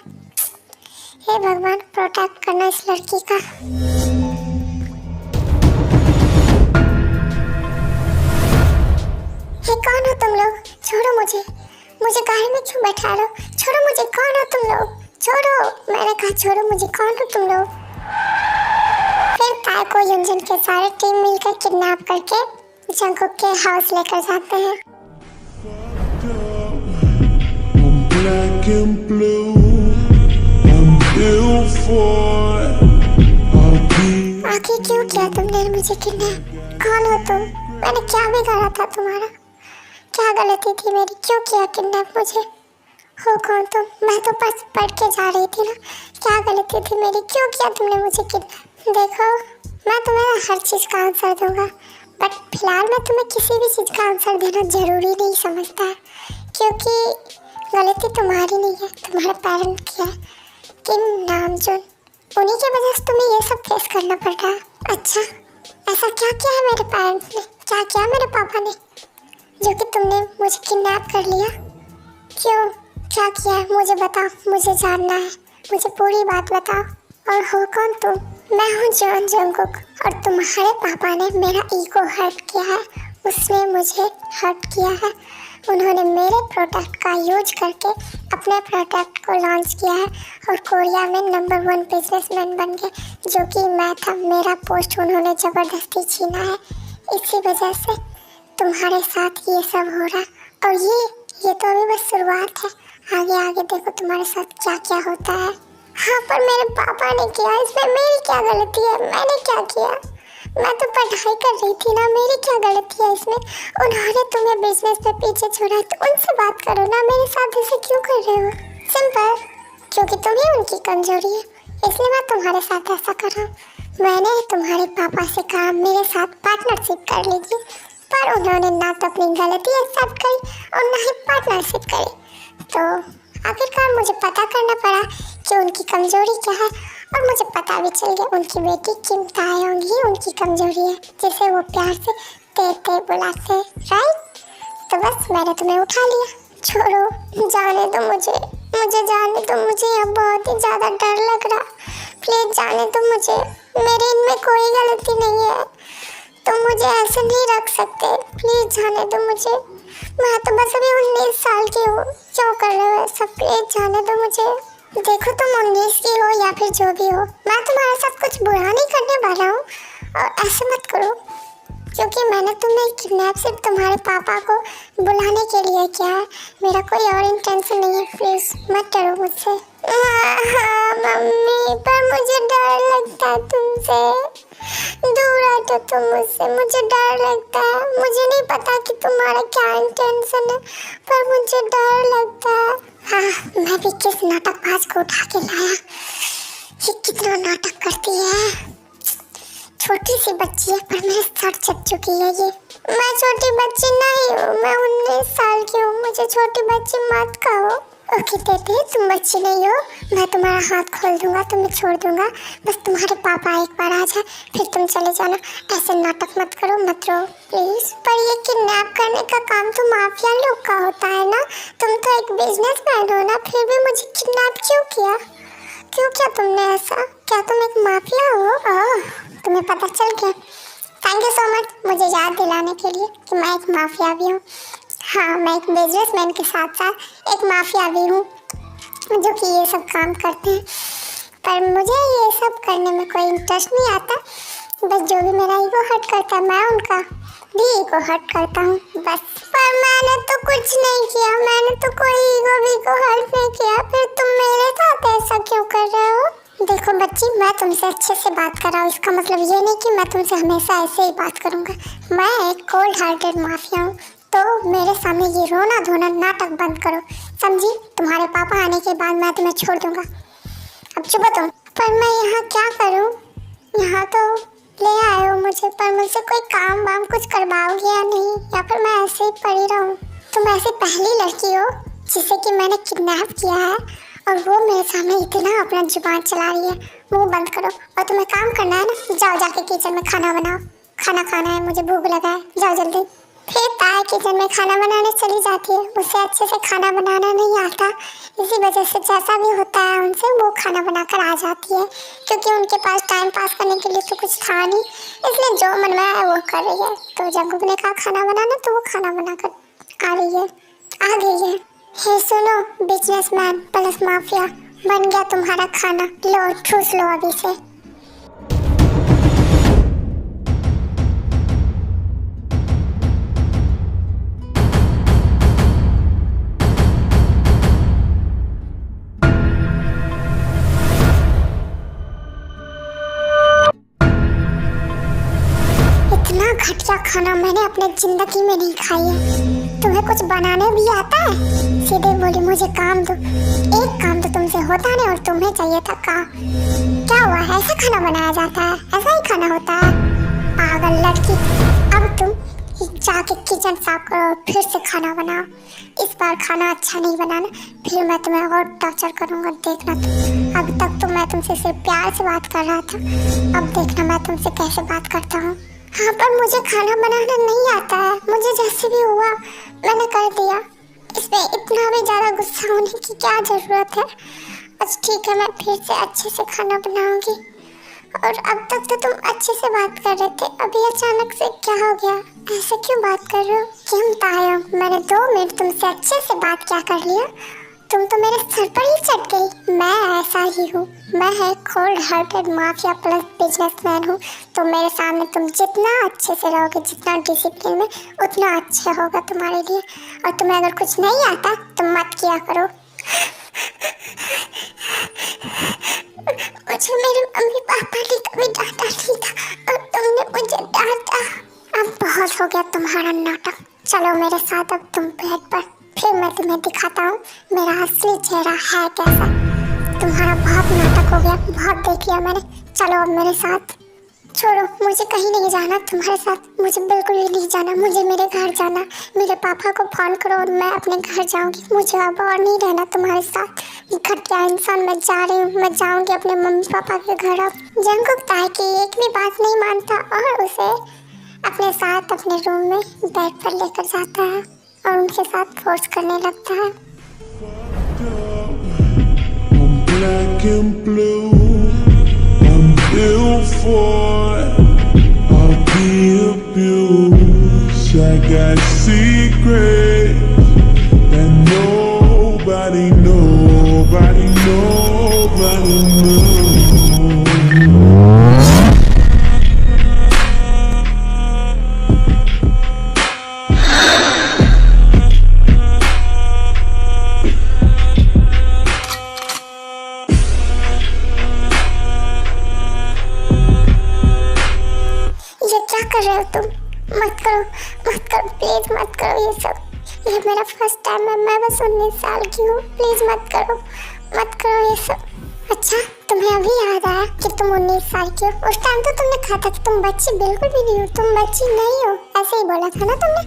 हे भगवान, प्रोटेक्ट करना इस लड़की का। हे कौन हो तुम लोग? छोड़ो मुझे गाड़ी में क्यों बैठा रहे हो? छोड़ो मुझे, कौन हो तुम लोग? छोड़ो, मैंने कहा छोड़ो मुझे, कौन हो तुम लोग? फिर ताई को युनजन के सारे टीम मिलकर किडनैप करके जंगकुक के हाउस लेकर जाते हैं। Black and blue, I'm built for it. आखिर क्यों किया तुमने मुझे किडनैप? कौन हो तुम? मैंने क्या बिगाड़ा था तुम्हारा? क्या गलती थी मेरी? क्यों किया किडनैप मुझे? हो कौन तुम? मैं तो बस पढ़ के जा रही थी ना। क्या गलती थी मेरी? क्यों किया तुमने मुझे किडनैप? देखो, मैं तुम्हें हर चीज़ का आंसर दूंगा, बट फिलहाल मैं तुम्हें किसी भी चीज़ का आंसर देना ज़रूरी नहीं समझता है, क्योंकि गलती तुम्हारी नहीं है, तुम्हारे पेरेंट की है, किम नामजून। उन्हीं की वजह से तुम्हें ये सब फेस करना पड़ रहा है। अच्छा, ऐसा क्या किया है मेरे पेरेंट्स ने? क्या किया मेरे पापा ने जो कि तुमने मुझे किडनैप कर लिया? क्यों, क्या किया है मुझे बताओ, मुझे जानना है, मुझे पूरी बात बताओ। और हो कौन तुम? मैं हूँ जॉन जंगकुक और तुम्हारे पापा ने मेरा ईगो हर्ट किया है, उसने मुझे हर्ट किया है। उन्होंने मेरे प्रोडक्ट का यूज करके अपने प्रोडक्ट को लॉन्च किया है और कोरिया में नंबर 1 बिजनेसमैन बन गए, जो कि मैं था। मेरा पोस्ट उन्होंने ज़बरदस्ती छीना है, इसी वजह से तुम्हारे साथ ये सब हो रहा है। और ये तो अभी बस शुरुआत है, आगे आगे देखो तुम्हारे साथ क्या क्या होता है। हाँ, पर मेरे पापा ने किया, इसमें मेरी क्या गलती है? मैंने क्या किया? मैं तो पढ़ाई कर रही थी ना, मेरी क्या गलती है इसमें? उन्होंने तुम्हें बिजनेस पे पीछे छोड़ा, तो उनसे बात करो ना, मेरे साथ ऐसे क्यों कर रहे हो? सिंपल, क्योंकि तुम्हें उनकी कमजोरी है, इसलिए मैं तुम्हारे साथ ऐसा कर रहा हूँ। मैंने तुम्हारे पापा से कहा मेरे साथ पार्टनरशिप कर लीजिए, पर उन्होंने ना तो अपनी गलती एक्सेप्ट करी और ना ही पार्टनरशिप करी। तो आखिरकार मुझे पता करना पड़ा कि उनकी कमजोरी क्या है, और मुझे पता भी चल गया उनकी बेटी किम तायोंग ही उनकी कमजोरी है, जिसे वो प्यार से ते बुलाते हैं, राइट? तो बस मैंने तुम्हें उठा लिया। छोड़ो, जाने दो मुझे जाने दो, मुझे अब बहुत ही ज़्यादा डर लग रहा। प्लीज़ जाने दो मुझे, मेरे इनमें कोई गलती नहीं है, तुम मुझे ऐसे नहीं रख सकते। प्लीज़ जाने दो मुझे, मैं तो बस अभी 19 साल की हूँ, क्यों कर रहे हो सब? प्लीज़ जाने दो मुझे। देखो, तुम 19 की हो या फिर जो भी हो, मैं तुम्हारे साथ कुछ बुरा नहीं करने वाला हूँ, और ऐसे मत करो, क्योंकि मैंने तुम्हें किडनैप सिर्फ तुम्हारे पापा को बुलाने के लिए किया है, मेरा कोई और इंटेंशन नहीं है। प्लीज़ मत डरो मुझसे। हाँ मम्मी, पर मुझे डर लगता है तुमसे, दूर हटो तुम मुझसे, मुझे डर लगता है। मुझे नहीं पता कि तुम्हारा क्या इंटेंशन है, पर मुझे डर लगता है। हाँ, मैं भी किस नाटकबाज को उठा के लाया, ये कितना नाटक करती है। छोटी सी बच्ची है, पर मेरे सर चढ़ चुकी है ये। मैं छोटी बच्ची नहीं हूँ, मैं 19 साल की हूँ, मुझे छोटी बच्ची मत कहो। ओके दीदी, तुम बच्ची नहीं हो, मैं तुम्हारा हाथ खोल दूंगा, तुम्हें छोड़ दूंगा, बस तुम्हारे पापा एक बार आ जाए, फिर तुम चले जाना। ऐसे नाटक मत करो, मत रो प्लीज। पर ये किडनैप करने का काम तो माफिया लोग का होता है ना, तुम तो एक बिजनेसमैन हो ना, फिर भी मुझे किडनैप क्यों किया? क्यों किया तुमने ऐसा? क्या तुम एक माफिया हो? तुम्हें पता चल गया। थैंक यू सो मच मुझे याद दिलाने के लिए कि मैं एक माफिया भी हूँ। हाँ, मैं एक बिजनेसमैन के साथ साथ एक माफिया भी हूँ, जो कि ये सब काम करते हैं। पर मुझे ये सब करने में कोई इंटरेस्ट नहीं आता, बस जो भी मेरा ईगो हर्ट करता है, मैं उनका भी ईगो हर्ट करता हूँ बस। पर मैंने तो कुछ नहीं किया, मैंने तो कोई ईगो हर्ट नहीं किया, फिर तुम मेरे साथ ऐसा क्यों कर रहे हो? देखो बच्ची, मैं तुमसे अच्छे से बात कर रहा हूँ, इसका मतलब ये नहीं कि मैं तुमसे हमेशा ऐसे ही बात करूँगा। मैं एक कोल्ड हार्टेड माफिया हूँ, तो मेरे सामने ये रोना धोना नाटक बंद करो, समझी? तुम्हारे पापा आने के बाद मैं तुम्हें छोड़ दूँगा। अब चुप तुम। पर मैं यहाँ क्या करूँ? यहाँ तो ले आए हो मुझे, पर मुझसे कोई काम वाम कुछ करवाओगे या नहीं, या फिर मैं ऐसे ही पड़ी रहूँ? तुम ऐसी पहली लड़की हो जिसे कि मैंने किडनैप किया है, और वो मेरे सामने इतना अपना जुबान चला रही है। मुंह बंद करो, और तुम्हें काम करना है ना, जाओ जाके किचन में खाना बनाओ, खाना खाना है, मुझे भूख लगा है, जाओ जल्दी। फिर ताई किचन में खाना बनाने चली जाती है, उसे अच्छे से खाना बनाना नहीं आता, इसी वजह से जैसा भी होता है उनसे वो खाना बनाकर आ जाती है, क्योंकि उनके पास टाइम पास करने के लिए तो कुछ था नहीं, इसलिए जो मन में आया वो कर रही है। तो जब ने कहा खाना बनाना, तो वो खाना बनाकर आ रही है, आ गई है। हे सुनो, बिजनेसमैन प्लस माफिया, बन गया तुम्हारा खाना, लो ठूस लो अभी से। इतना घटिया खाना मैंने अपने जिंदगी में नहीं खाई है। तुम्हें कुछ बनाने भी आता है? सीधे बोली मुझे काम दो, एक काम तो तुमसे होता नहीं और तुम्हें चाहिए था काम। क्या हुआ, ऐसा खाना बनाया जाता है? ऐसा ही खाना होता है? पागल लड़की। अब तुम जाके किचन साफ करो और फिर से खाना बनाओ। इस बार खाना अच्छा नहीं बनाना, फिर मैं तुम्हें और टॉर्चर करूँगा, देखना तुम। अब तक तो मैं तुमसे सिर्फ प्यार से बात कर रहा था, अब देखना मैं तुमसे कैसे बात करता हूँ। हाँ, पर मुझे खाना बनाना नहीं आता है। मुझे जैसे भी हुआ मैंने कर दिया। इसमें इतना भी ज़्यादा गुस्सा होने की क्या ज़रूरत है। अच्छा ठीक है, मैं फिर से अच्छे से खाना बनाऊंगी। और अब तक तो तुम अच्छे से बात कर रहे थे, अभी अचानक से क्या हो गया? ऐसे क्यों बात कर रहे हो? क्यों तायो? मैंने 2 मिनट तुमसे अच्छे से बात क्या कर लिया? तुम तो मेरे सर पर ही चढ़ गई। मैं ऐसा ही हूँ। मैं है cold hearted mafia plus businessman हूँ। तो मेरे सामने तुम जितना अच्छे से रहोगे, जितना डिसिप्लिन में, उतना अच्छा होगा तुम्हारे लिए। और तुम्हें अगर कुछ नहीं आता तो मत किया करो। मुझे मेरे मम्मी पापा ने कभी डांटा नहीं था और तुमने मुझे डांटा। अब बहुत हो गया तुम्हारा नाटक। चलो मेरे साथ अब तुम बेड पर, फिर मैं तुम्हें दिखाता हूँ मेरा असली चेहरा है कैसा। तुम्हारा बहुत नाटक हो गया, बहुत देख लिया मैंने। चलो अब मेरे साथ। छोड़ो, मुझे कहीं नहीं जाना तुम्हारे साथ। मुझे बिल्कुल भी नहीं जाना। मुझे मेरे घर जाना। मेरे पापा को फोन करो और मैं अपने घर जाऊंगी। मुझे अब और नहीं रहना तुम्हारे साथ। घटिया इंसान, मैं जा रही हूँ। मैं जाऊंगी अपने मम्मी पापा के घर। अब जंगकुक ताई की एक भी बात नहीं मानता और उसे अपने साथ अपने रूम में बेड पर लेकर जाता है और उनके साथ फोर्स करने लगता है। I'm black and blue. I'm built for it. I'll be abused. I got secrets that nobody knows. ये क्या कर रहे हो तुम? मत करो प्लीज मत करो ये सब। ये मेरा फर्स्ट टाइम है। मैं बस 19 साल की हूँ। प्लीज मत करो ये सब। अच्छा, तुम्हें अभी याद आया कि तुम 19 साल की हो? उस टाइम तो तुमने कहा था कि तुम बच्ची बिल्कुल भी नहीं हो। तुम बच्ची नहीं हो, ऐसे ही बोला था ना तुमने।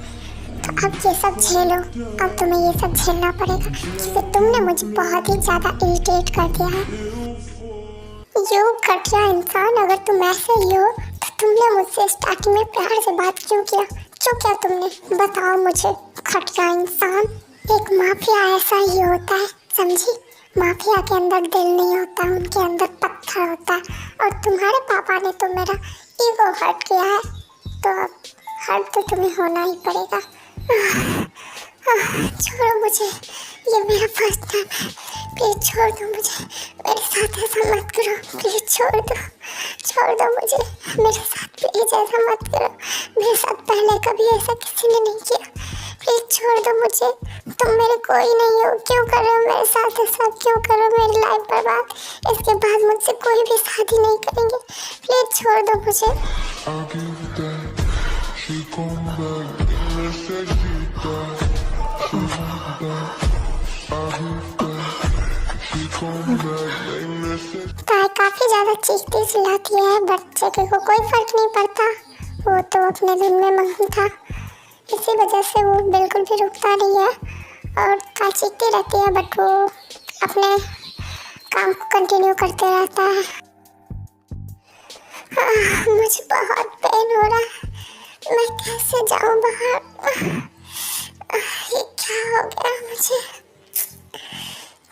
तो अब ये सब झेलो। अब तुम्हें ये सब झेलना पड़ेगा क्योंकि तुमने मुझे बहुत ही ज्यादा इरिटेट कर दिया है। यू घटिया इंसान, अगर तुम ऐसे ही हो तो तुमने मुझसे स्टार्टिंग में प्यार से बात क्यों किया? तुमने? बताओ मुझे घटिया इंसान। एक माफिया ऐसा ही होता है, समझी? माफिया के अंदर दिल नहीं होता, उनके अंदर पत्थर होता है। और तुम्हारे पापा ने तो मेरा ईगो हर्ट किया है, तो अब हर्ट तो तुम्हें होना ही पड़ेगा। छोड़ो मुझे, ये मेरा फर्स्ट टाइम है। प्लीज छोड़ दो मुझे। मेरे साथ ऐसा मत करो। प्लीज छोड़ दो मुझे। मेरे साथ प्लीज ऐसा मत करो। मेरे साथ पहले कभी ऐसा किसी ने नहीं किया। प्लीज छोड़ दो मुझे। तुम मेरे कोई नहीं हो। क्यों कर रहे हो मेरे साथ ऐसा? क्यों कर रहे हो मेरी लाइफ बर्बाद? इसके बाद मुझसे कोई भी शादी नहीं करेंगे। प्लीज छोड़ दो मुझे। I'll give that. She come back. Necesita. She want that. I'll give that. She come back. Necesita. ताई काफी ज्यादा चीखती चिल्लाती है, बच्चे को कोई फर्क नहीं पड़ता। वो तो अपने धुन में मगन था, इसी वजह से वो बिल्कुल भी रुकता नहीं है और ताई चीखती रहती है, बट वो अपने काम को कंटिन्यू करते रहता है। मुझे बहुत पेन हो रहा है। मैं कैसे जाऊं बाहर? ये क्या हो गया मुझे?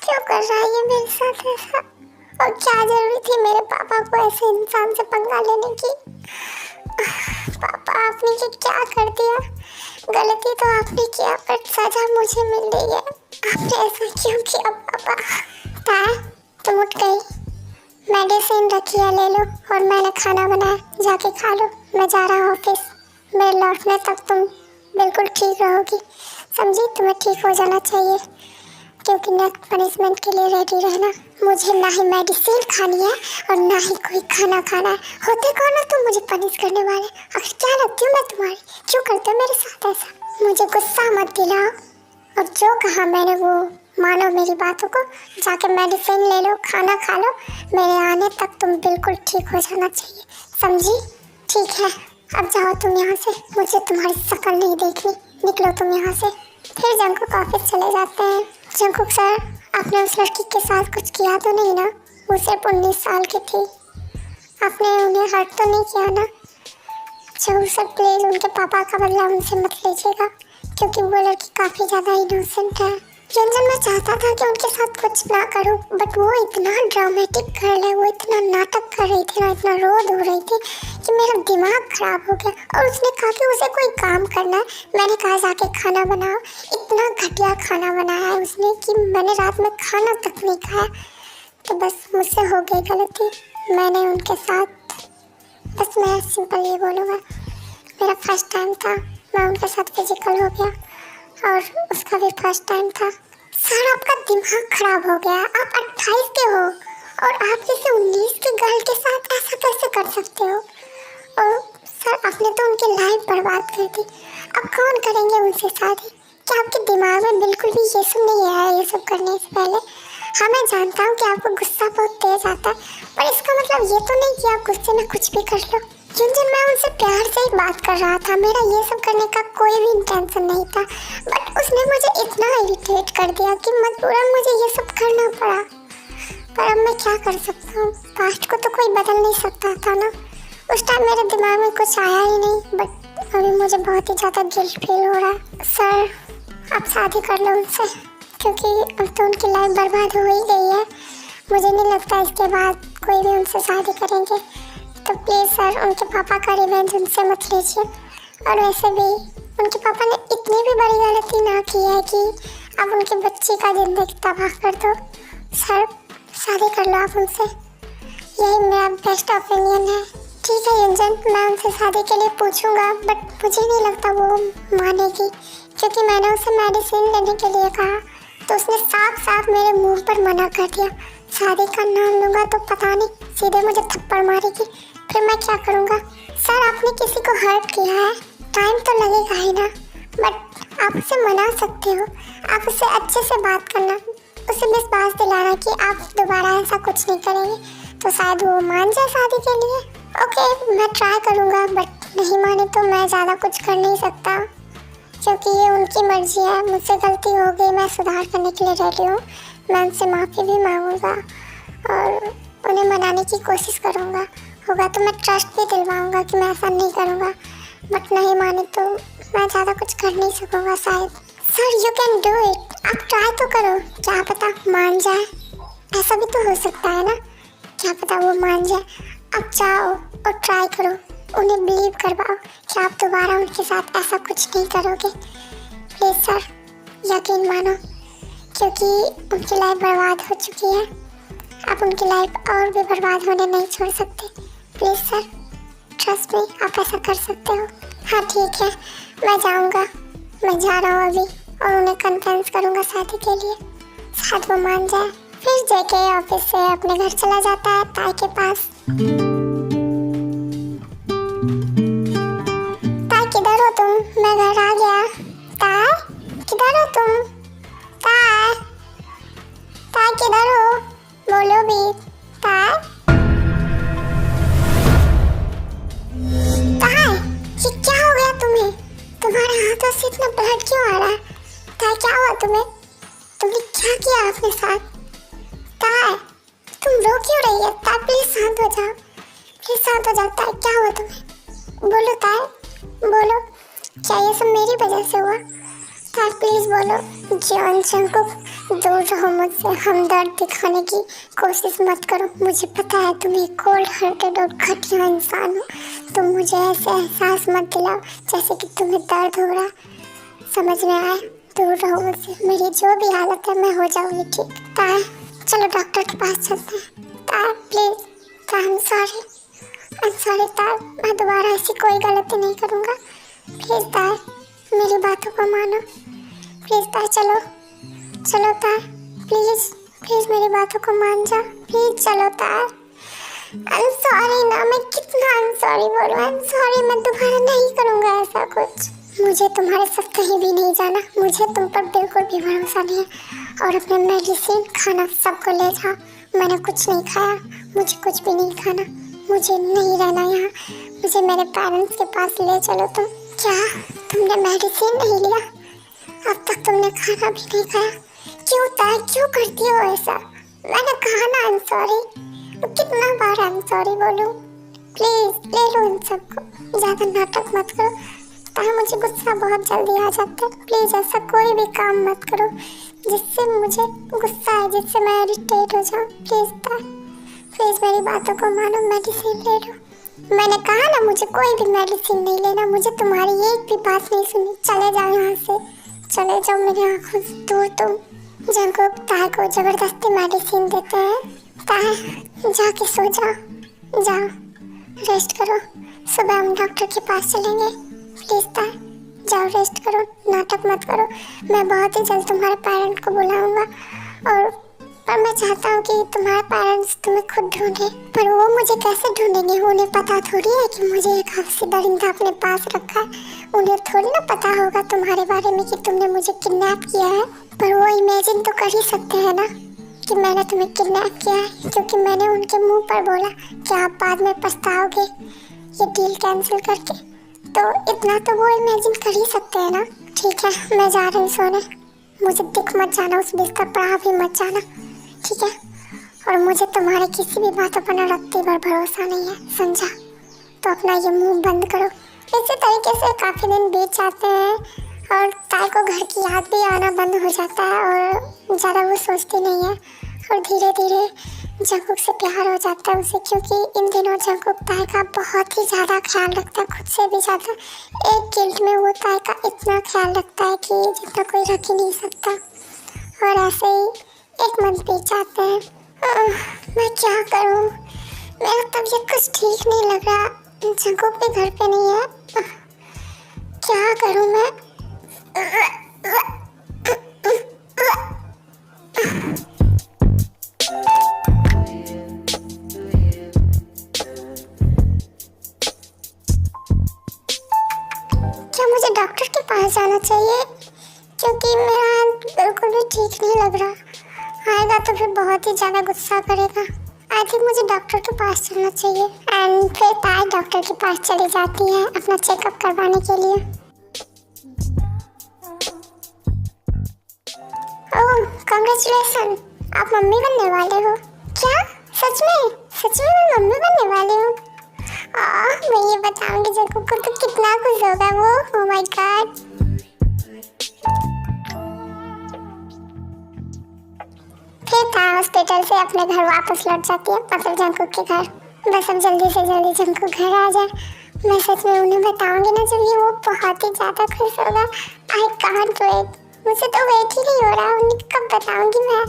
क्यों कर रहा है ये मेरे साथ ऐसा? और क्या जरूरी थी मेरे पापा को ऐसे इंसान से पंगा लेने की? पापा, आपने ये क्या कर दिया? गलती तो आपने किया, पर सजा मुझे मिल रही है। आपने ऐसा क्यों किया पापा? ताई, तुम उठ गई। मेडिसिन रखी है, ले लो। और मैंने खाना बनाया, जाके खा लो। मैं जा रहा हूँ ऑफिस। मेरे लौटने तक तुम बिल्कुल ठीक रहोगी, समझी? तुम्हें ठीक हो जाना चाहिए, क्योंकि नेक्स्ट पनिशमेंट के लिए रेडी रहना। मुझे ना ही मेडिसिन खानी है और ना ही कोई खाना खाना है। होते कौन हो तुम मुझे पनिश करने वाले? आखिर क्या लगती हूँ मैं तुम्हारी? क्यों करते हो मेरे साथ ऐसा? मुझे गुस्सा मत दिलाओ। और जो कहा मैंने वो मानो मेरी बातों को। जाके मेडिसिन ले लो, खाना खा लो। मेरे आने तक तुम बिल्कुल ठीक हो जाना चाहिए, समझी? ठीक है, अब जाओ तुम यहाँ से। मुझे तुम्हारी शक्ल नहीं देखनी। निकलो तुम यहाँ से। फिर जंगकुक ऑफिस चले जाते हैं। जंगकुक सर, आपने उस लड़की के साथ कुछ किया तो नहीं ना? वो सिर्फ 19 साल की थी। आपने उन्हें हर्ट तो नहीं किया ना? जो सर प्लीज उनके पापा का बदला उनसे मत लीजिएगा, क्योंकि वो लड़की काफी ज्यादा इनोसेंट है। रंजन, मैं चाहता था कि उनके साथ कुछ ना करूं, बट वो इतना ड्रामेटिक गर्ल है, वो इतना नाटक कर रही थी ना, इतना रो धो रही थी कि मेरा दिमाग खराब हो गया। और उसने कहा कि उसे कोई काम करना है। मैंने कहा जाके खाना बनाओ। इतना घटिया खाना बनाया है उसने कि मैंने रात में खाना तक नहीं खाया। तो बस मुझसे हो गई गलती, मैंने उनके साथ, बस मैं सिंपल ये बोलूँगा, मेरा फर्स्ट टाइम था, मैं उनके साथ फिजिकल हो गया और उसका भी फर्स्ट टाइम था। सर, आपका दिमाग खराब हो गया। आप 28 के हो और आप जैसे 19 के गर्ल के साथ ऐसा कैसे कर सकते हो? और सर, आपने तो उनकी लाइफ बर्बाद कर दी। अब कौन करेंगे उनसे शादी? क्या आपके दिमाग में बिल्कुल भी ये सब नहीं आया ये सब करने से पहले? हाँ, मैं जानता हूँ कि आपको गुस्सा बहुत तेज आता है, पर इसका मतलब ये तो नहीं कि आप गुस्से में कुछ भी कर लो। जिन मैं उनसे प्यार से ही बात कर रहा था, मेरा ये सब करने का कोई भी इंटेंशन नहीं था, बट उसने मुझे इतना इरिटेट कर दिया कि मजबूरन मुझे ये सब करना पड़ा। पर अब मैं क्या कर सकता हूँ? पास्ट को तो कोई बदल नहीं सकता था ना। उस टाइम मेरे दिमाग में कुछ आया ही नहीं, बट अभी मुझे बहुत ही ज़्यादा गिल्ट फील हो रहा है। सर, आप शादी कर लो उनसे, क्योंकि अब तो उनकी लाइफ बर्बाद हो ही गई है। मुझे नहीं लगता इसके बाद कोई भी उनसे शादी करेंगे। तो प्लीज़ सर, उनके पापा का रिवेंज उनसे मत लीजिए। और वैसे भी उनके पापा ने इतनी भी बड़ी गलती ना की है कि आप उनकी बच्ची का जिंदगी तबाह कर दो। सर, शादी कर लो आप उनसे, यही मेरा बेस्ट ओपिनियन है। ठीक है रंजन, मैं उनसे शादी के लिए पूछूंगा, बट मुझे नहीं लगता वो मानेगी, क्योंकि मैंने उसे मेडिसिन लेने के लिए कहा तो उसने साफ साफ मेरे मुंह पर मना कर दिया। शादी का नाम लूँगा तो पता नहीं सीधे मुझे थप्पड़ मारेगी, फिर मैं क्या करूँगा? सर, आपने किसी को हर्ट किया है, टाइम तो लगेगा ही ना, बट आप उसे मना सकते हो। आप उससे अच्छे से बात करना, उसे विश्वास दिलाना कि आप दोबारा ऐसा कुछ नहीं करेंगे, तो शायद वो मान जाए शादी के लिए। ओके, मैं ट्राई करूँगा, बट नहीं माने तो मैं ज़्यादा कुछ कर नहीं सकता, क्योंकि ये उनकी मर्जी है। मुझसे गलती हो गई, मैं सुधार करने के लिए रेडी हूँ। मैं उनसे माफ़ी भी मांगूंगा और उन्हें मनाने की कोशिश करूँगा। होगा तो मैं ट्रस्ट भी दिलवाऊँगा कि मैं ऐसा नहीं करूँगा, बट नहीं माने तो मैं ज़्यादा कुछ कर नहीं सकूँगा शायद। Sir, you can do it, आप ट्राई तो करो, क्या पता मान जाए। ऐसा भी तो हो सकता है ना, क्या पता वो मान जाए। आप जाओ और ट्राई करो, उन्हें बिलीव करवाओ कि आप दोबारा उनके साथ ऐसा कुछ नहीं करोगे। प्लीज़ सर, यकीन मानो, क्योंकि उनकी लाइफ बर्बाद हो चुकी है। आप उनकी लाइफ और भी बर्बाद होने नहीं छोड़ सकते। प्लीज़ सर, ट्रस्ट मी, आप ऐसा कर सकते हो। हाँ ठीक है, मैं जाऊँगा, मैं जा रहा हूँ अभी, और उन्हें कन्विंस करूँगा शादी के लिए, शायद वो मान जाए। फिर जेके ऑफिस से अपने घर चला जाता है ताई के पास। ताई, किधर हो तुम? मैं घर आ गया। ताई, किधर हो तुम? ताई, ताई किधर हो? बोलो भी। ताई, ताई, ये क्या हो गया तुम्हें? तुम्हारे हाथों से इतना ब्लड क्यों आ रहा है? ताई, क्या हुआ तुम्हें? तुमने क्या किया अपने साथ? ताई, तुम रो क्यों रही है? ताई, प्लीज शांत हो जाओ, प्लीज शांत हो जाओ। ताई, क्या हुआ तुम्हें? बोलो ताई, बोलो, क्या ये सब मेरी वजह से हुआ? ताई, प्लीज बोलो। जॉन जंकुक, दूर रहो मुझसे, हमदर्द दिखाने की कोशिश मत करो। मुझे पता है तुम एक कोल्ड हार्टेड और घटिया इंसान हो। तुम मुझे ऐसे एहसास मत दिलाओ जैसे कि तुम्हें दर्द हो रहा। समझ में आया? दूर रहो मुझसे, मेरी जो भी हालत है मैं हो जाऊंगी ठीक। ताई, चलो डॉक्टर के पास चलते हैं। ताई, प्लीज, ताई, आई एम सॉरी ताई, मैं दोबारा ऐसी कोई गलती नहीं करूँगा। प्लीज ताई, मेरी बातों को मानो। प्लीज ताई, चलो चलो ताई, प्लीज प्लीज मेरी बातों को मान जाओ। प्लीज चलो ताई। आई एम सॉरी ना, मैं कितना आई एम सॉरी बोलूँ। आई एम सॉरी, मैं दोबारा नहीं करूँगा ऐसा कुछ। मुझे तुम्हारे साथ कहीं भी नहीं जाना, मुझे तुम पर बिल्कुल भी भरोसा नहीं है। और अपने मेडिसिन, खाना सबको ले जाओ। मैंने कुछ नहीं खाया, मुझे कुछ भी नहीं खाना, मुझे नहीं रहना यहाँ। मुझे मेरे पेरेंट्स के पास ले चलो तुम। क्या तुमने मेडिसिन नहीं लिया? अब तक तुमने खाना भी नहीं खाया? क्यों ताई, क्यों करती हो ऐसा? मैंने कहा ना आई एम सॉरी, कितना बार आई एम सॉरी बोलूँ? प्लीज ले लो इन सबको, ज्यादा नाटक मत करो, ताकि मुझे गुस्सा बहुत जल्दी आ जाता है। प्लीज ऐसा कोई भी काम मत करो जिससे मुझे गुस्सा आए, जिससे मैं इरिटेट हो जाऊँ। प्लीज मेरी बातों को मानो, मेडिसिन ले लो। मैंने कहा ना मुझे कोई भी मेडिसिन नहीं लेना, मुझे तुम्हारी एक भी बात नहीं सुनी। चले जाओ यहाँ से, चले जाओ मेरी आंखों से दूर। तुम जंकुक ताहे को जबरदस्ती मेडिसिन देते हैं। ताहे जाके सो जाओ, जाओ रेस्ट करो, सुबह हम डॉक्टर के पास चलेंगे। प्लीज ताहे जाओ रेस्ट करो, नाटक मत करो। मैं बहुत ही जल्द तुम्हारे पेरेंट को बुलाऊंगा, पर मैं चाहता हूँ कि तुम्हारे पेरेंट्स तुम्हें खुद ढूंढे। पर वो मुझे कैसे ढूंढेंगे? उन्हें पता थोड़ी है कि मुझे एक हफ्सी दरिंदा अपने पास रखा है। उन्हें थोड़ी ना पता होगा तुम्हारे बारे में कि तुमने मुझे किडनैप किया है। पर वो इमेजिन तो कर ही सकते हैं ना कि मैंने तुम्हें किडनैप किया है, क्योंकि मैंने उनके मुंह पर बोला कि आप बाद में पछताओगे ये डील कैंसिल करके। तो इतना तो वो इमेजिन कर ही सकते हैं ना। ठीक है, मैं जा रही हूँ सोने। मुझे दिख मत जाना, उस बिस्तर पर भी मत जाना, ठीक है? और मुझे तुम्हारे किसी भी बातों पर न रत्ती भर भरोसा नहीं है, समझा? तो अपना ये मुंह बंद करो। इसी तरीके से काफ़ी दिन बीत जाते हैं और ताई को घर की याद भी आना बंद हो जाता है और ज़्यादा वो सोचती नहीं है। और धीरे धीरे जंकुक से प्यार हो जाता है उसे, क्योंकि इन दिनों जंकुक ताई का बहुत ही ज़्यादा ख्याल रखता है, खुद से भी ज़्यादा। एक गिल्ट में वो ताई का इतना ख्याल रखता है कि जितना कोई रख ही नहीं सकता। और ऐसे ही एक मंथ बीत जाते हैं। मैं क्या करूं? मेरा तबीयत कुछ ठीक नहीं लग रहा। जंकुक भी घर पे नहीं है। क्या करूं मैं? क्या मुझे डॉक्टर के पास जाना चाहिए? क्योंकि मेरा बिल्कुल भी ठीक नहीं लग रहा। आएगा तो फिर बहुत ही ज़्यादा गुस्सा करेगा। आई थिंक मुझे डॉक्टर के पास चलना चाहिए। एंड फिर ताई डॉक्टर के पास चली जाती है अपना चेकअप करवाने के लिए। ओह कांग्रेचुलेसन, आप मम्मी बनने वाले हो क्या? सच में? सच में मैं मम्मी बनने वाली हूँ। मैं ये बताऊंगी जंकुक को तो कितना खुश होगा वो। Oh my God. फिर ताई हॉस्पिटल से अपने घर वापस लौट जाती है, मतलब जंकुक के घर। बस अब जल्दी से जल्दी जंकुक घर आ जाए। मैं सच में उन्हें बताऊंगी ना जब ये, वो बहुत ही ज़्यादा खुश होगा। आई कांट वेट, मुझे तो वेट ही नहीं हो रहा। उन्हें कब बताऊंगी मैं?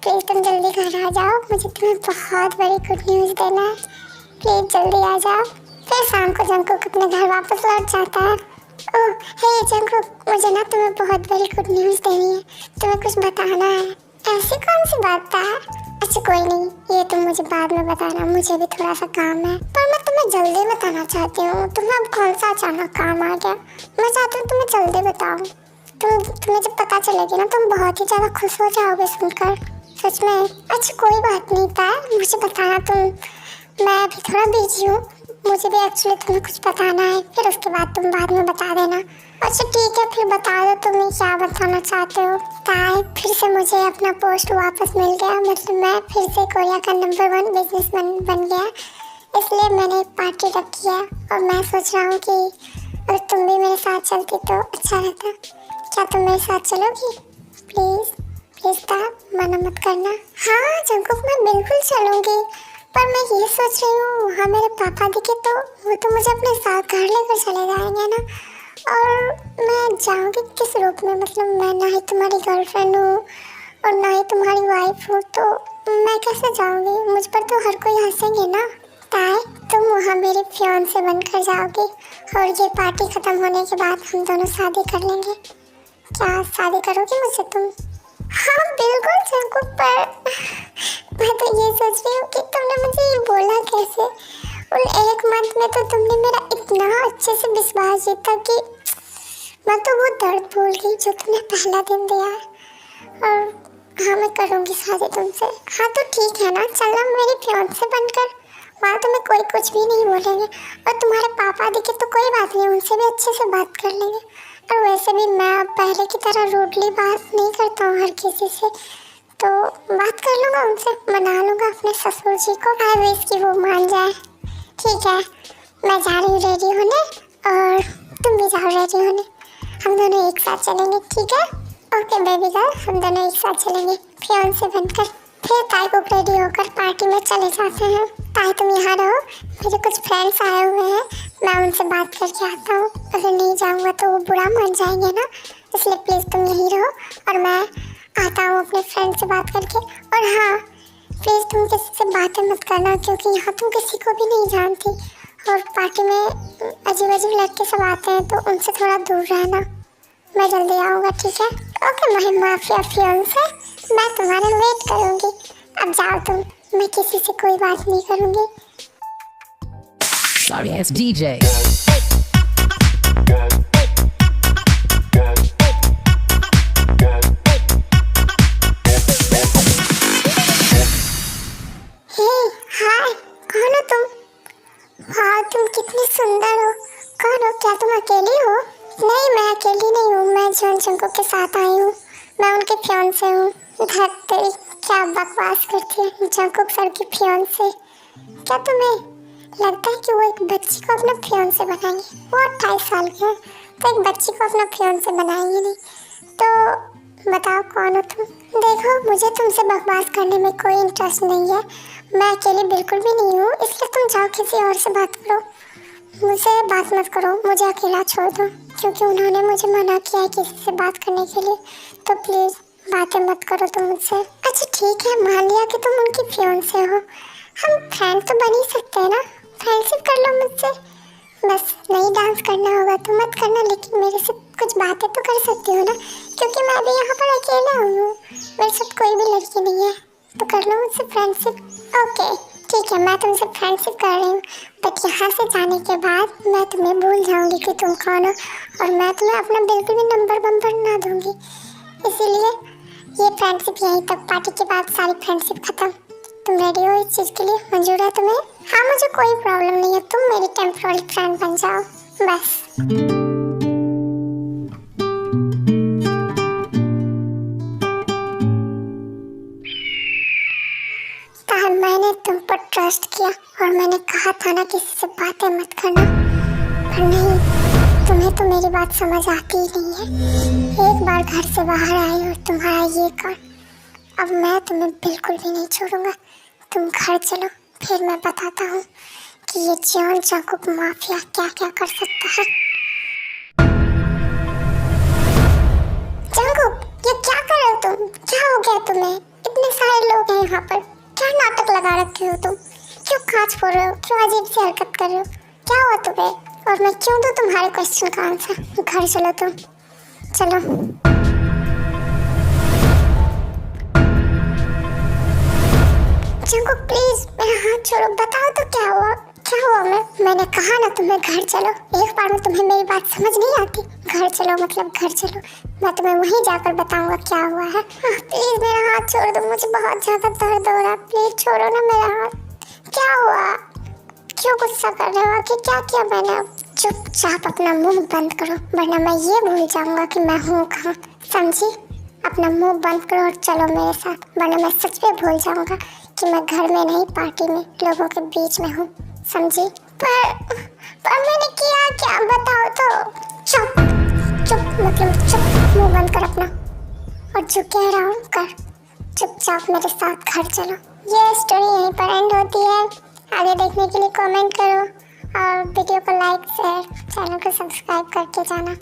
प्लीज़ तुम जल्दी घर आ जाओ, मुझे तुम्हें बहुत बड़ी गुड न्यूज़ देना है। प्लीज़ जल्दी आ जाओ। फिर शाम को जंकुक अपने घर वापस लौट जाता है। ओह हे जंकुक, मुझे ना तुम्हें बहुत बड़ी गुड न्यूज़ देनी है, तुम्हें कुछ बताना है। ऐसी कौन सी बात है? अच्छा कोई नहीं, ये तुम मुझे बाद में बताना, मुझे भी थोड़ा सा काम है। पर मैं तुम्हें जल्दी बताना चाहती हूँ। तुम्हें अब कौन सा अचानक काम आ गया? मैं चाहती हूँ तुम्हें जल्दी बताऊँ। तुम्हें जब पता चलेगी ना तुम बहुत ही ज़्यादा खुश हो जाओगे सुनकर, सच में। अच्छा कोई बात नहीं था, मुझे बताना तुम। मैं अभी थोड़ा बिजी हूँ, मुझे भी एक्चुअली तुम्हें कुछ बताना है, फिर उसके बाद तुम बाद में बता देना। अच्छा ठीक है, फिर बता दो तुम्हें क्या बताना चाहते हो। ताई फिर से मुझे अपना पोस्ट वापस मिल गया, मतलब मैं फिर से कोरिया का नंबर 1 बिजनेसमैन बन गया। इसलिए मैंने एक पार्टी रखी है और मैं सोच रहा हूँ कि अगर तुम भी मेरे साथ चलती तो अच्छा रहता। क्या तुम मेरे साथ चलोगी? प्लीज़ प्लीज़ ताई मना मत करना। हाँ जंकुक, मैं बिल्कुल चलूँगी, पर मैं ये सोच रही हूँ वहाँ मेरे पापा दिखे तो वो तो मुझे अपने साथ घर लेकर चले जाएंगे ना। और मैं जाऊँगी किस रूप में? मतलब मैं ना ही तुम्हारी गर्लफ्रेंड हूँ और ना ही तुम्हारी वाइफ हूँ, तो मैं कैसे जाऊँगी? मुझ पर तो हर कोई हंसेंगे ना। ताई तुम वहाँ मेरी फियांसे बनकर जाओगी और ये पार्टी ख़त्म होने के बाद हम दोनों शादी कर लेंगे। क्या शादी करोगी मुझसे तुम? हाँ बिल्कुल जंकुक, पर मैं तो ये सोच रही हूँ कि तुमने मुझे ये बोला कैसे? उन एक मंथ में तो तुमने मेरा इतना अच्छे से विश्वास जीता कि मैं तो वो दर्द भूल गई जो तुमने पहला दिन दिया है। और हाँ मैं करूँगी शादी तुमसे। हाँ तो ठीक है ना, चलना मेरी फियांसे बनकर, वहाँ तुम्हें कोई कुछ भी नहीं बोलेंगे। और तुम्हारे पापा दिखे तो कोई बात नहीं, उनसे भी अच्छे से बात कर लेंगे। और वैसे भी मैं अब पहले की तरह रूडली बात नहीं करता हूँ हर किसी से, तो बात कर लूँगा उनसे, मना लूँगा अपने ससुर जी को। आई विश कि वो मान जाए। ठीक है, मैं जा रही हूँ रेडी होने और तुम भी जाओ रेडी होने। हम दोनों एक साथ चलेंगे, ठीक है? ओके बेबी गर्ल, हम दोनों एक साथ चलेंगे फियांसे बनकर। फिर ताई को रेडी होकर पार्टी में चले जाते हैं। ताई तुम यहाँ रहो, मेरे कुछ फ्रेंड्स आए हुए हैं, मैं उनसे बात करके आता हूँ। अगर नहीं जाऊँगा तो वो बुरा मान जाएंगे ना, इसलिए प्लीज़ तुम यहीं रहो और मैं आता हूँ अपने फ्रेंड से बात करके। और हाँ, प्लीज़ तुम किसी से बातें मत करना, क्योंकि यहाँ तुम किसी को भी नहीं जानती और पार्टी में अजीब अजीब लड़के सब आते हैं, तो उनसे थोड़ा दूर रहना। मैं जल्दी आऊँगा, ठीक है? ओके माय माफिया फियांसे, मैं तुम्हारा वेट करूँगी। अब जाओ तुम, मैं किसी से कोई बात नहीं करूँगी। Sorry ass DJ. हाय, कौन हो तुम? हाँ, तुम कितनी सुंदर हो। कौन हो? क्या तुम अकेली हो? नहीं, मैं अकेली नहीं हूँ, मैं जॉन जंकुक के साथ आई हूँ। मैं उनके फियांसे हूँ। धत तेरी, क्या बकवास करती है, जंकुक सर की फियांसे। क्या तुम्हें लगता है कि वो एक बच्ची को अपना फियांसे बनाएंगे? वो 28 साल के हैं, तो एक बच्ची को अपना फियांसे बनाएंगे नहीं। तो बताओ कौन हो तुम? देखो, मुझे तुमसे बकवास करने में कोई इंटरेस्ट नहीं है। मैं अकेली बिल्कुल भी नहीं हूँ, इसलिए तुम जाओ किसी और से बात करो। मुझसे बात मत करो, मुझे अकेला छोड़ दो, क्योंकि उन्होंने मुझे मना किया है किसी से बात करने के लिए। तो प्लीज़ बातें मत करो तुम मुझसे। अच्छा ठीक है, मान लिया कि तुम उनकी फियांसे हो, हम फ्रेंड तो बन ही सकते हैं ना। फ्रेंडशिप कर लो मुझसे। बस नहीं डांस करना होगा तो मत करना, लेकिन मेरे से कुछ बातें तो कर सकती हो ना, क्योंकि मैं भी यहाँ पर अकेला हूँ, मेरे साथ कोई भी लड़की नहीं है। तो कर लो मुझसे फ्रेंडशिप। ओके ठीक है, मैं तुमसे फ्रेंडशिप कर रही हूँ, बट यहाँ से जाने के बाद मैं तुम्हें भूल जाऊँगी कि तुम कौन हो, और मैं तुम्हें अपना बिल्कुल भी नंबर ना दूँगी। इसीलिए ये फ्रेंडशिप यहीं तक, पार्टी के बाद सारी फ्रेंडशिप खत्म। तुम रेडी हो इस चीज़ के लिए? मंजूर है तुम्हें? हाँ, मुझे कोई प्रॉब्लम नहीं है, तुम मेरी टेम्पोररी फ्रेंड बन जाओ बस। मैंने तुम पर ट्रस्ट किया और मैंने कहा था ना किसी से बातें मत करना, पर नहीं, तुम्हें तो मेरी बात समझ आती ही नहीं है। एक बार घर से बाहर आई और तुम्हारा ये काम, अब मैं तुम्हें बिल्कुल भी नहीं छोड़ूंगा। तुम घर चलो, फिर मैं बताता हूँ कि ये जॉन जंकुक माफिया क्या क्या कर सकता है। जंकुक, ये क्या कर रहे हो तुम? क्या हो गया तुम्हें? इतने सारे लोग हैं यहाँ पर, क्या नाटक लगा रखे हो तुम? क्यों कांच फोड़ रहे हो? क्यों अजीब सी हरकत कर रहे हो? क्या हुआ तुम्हें? और मैं क्यों दूं तुम्हारे क्वेश्चन का आंसर? घर चलो तुम, चलो। जंकुक प्लीज मेरा हाथ छोड़ो, बताओ तो क्या हुआ? क्या हुआ? मैंने कहा ना तुम्हें घर चलो। एक बार में तुम्हें मेरी बात समझ नहीं आती? घर चलो मतलब घर चलो, मैं तुम्हें वहीं जाकर बताऊंगा क्या हुआ है। प्लीज मेरा हाथ छोड़ दो, मुझे बहुत ज्यादा दर्द हो रहा है, प्लीज छोड़ो ना मेरा हाथ। क्या हुआ? क्यों गुस्सा कर रहे हो? कि क्या किया मैंने? चुपचाप अपना मुंह बंद करो, वरना मैं ये भूल जाऊंगा कि मैं हूँ कहाँ, समझी? अपना मुंह बंद करो और चलो मेरे साथ, वरना मैं सच में भूल जाऊंगा कि मैं घर में नहीं, पार्टी में लोगों के बीच में हूँ, समझी? पर मैंने किया क्या, बताओ तो। चुप मतलब चुप, मुंह बंद कर अपना, और जो कह रहा हूँ कर, चुपचाप मेरे साथ घर चलो। ये स्टोरी यहीं पर एंड होती है। आगे देखने के लिए कमेंट करो और वीडियो को लाइक शेयर, चैनल को सब्सक्राइब करके जाना।